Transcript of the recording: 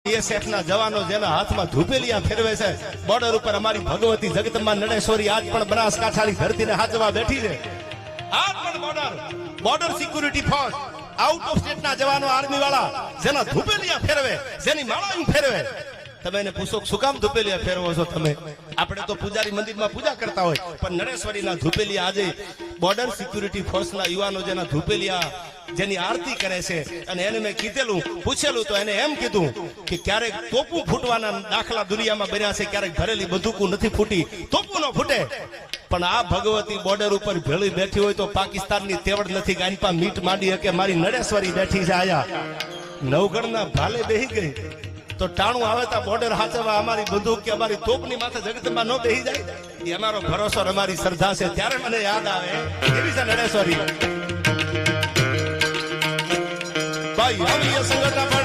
BSF ના જવાનો જેના હાથમાં ધૂપેલિયા ફેરવે છે બોર્ડર ઉપર અમારી ભગવતી જગદંબા નડેશ્વરી આજ પણ બનાસકાંઠાની ધરતીને હાજવા બેઠી છે આજ પણ border security force out of state ના જવાનો આર્મી વાળા જેના ધૂપેલિયા ફેરવે જેની માળા ફેરવે તમે એને પૂછો શું કામ ધૂપેલિયા ફેરવો છો તમે આપણે તો પૂજારી મંદિરમાં પૂજા કરતા હોય પણ નરેશ્વરીના ધૂપેલિયા આજે બોર્ડર સિક્યુરિટી ફોર્સના યુવાનો જેના ધૂપેલિયા જેની આરતી કરે છે અને એને મેં કીધેલું પૂછેલું તો એને એમ કીધું કે ક્યારેક તોપું ફૂટવાના દાખલા દુનિયામાં બન્યા છે ક્યારેક ભરેલી બંદૂકો નથી ફૂટી તોપું ન ફૂટે પણ આ ભગવતી બોર્ડર ઉપર ભેળી બેઠી હોય તો પાકિસ્તાનની તેવડ નથી ગાનપા મીટ માંડી કે મારી નરેશ્વરી બેઠી છે આયા નવગણના ભાલે બેહી ગઈ તો ટાણું આવે તા બોર્ડર હાચવા અમારી બંદૂક કે અમારી તોપની માથે જગતમાં ન બેહી જાય એ અમારો ભરોસો અમારી શ્રદ્ધા છે ત્યારે મને યાદ આવે એવી છે નરેશ્વરી ભાઈ આવી સંગઠન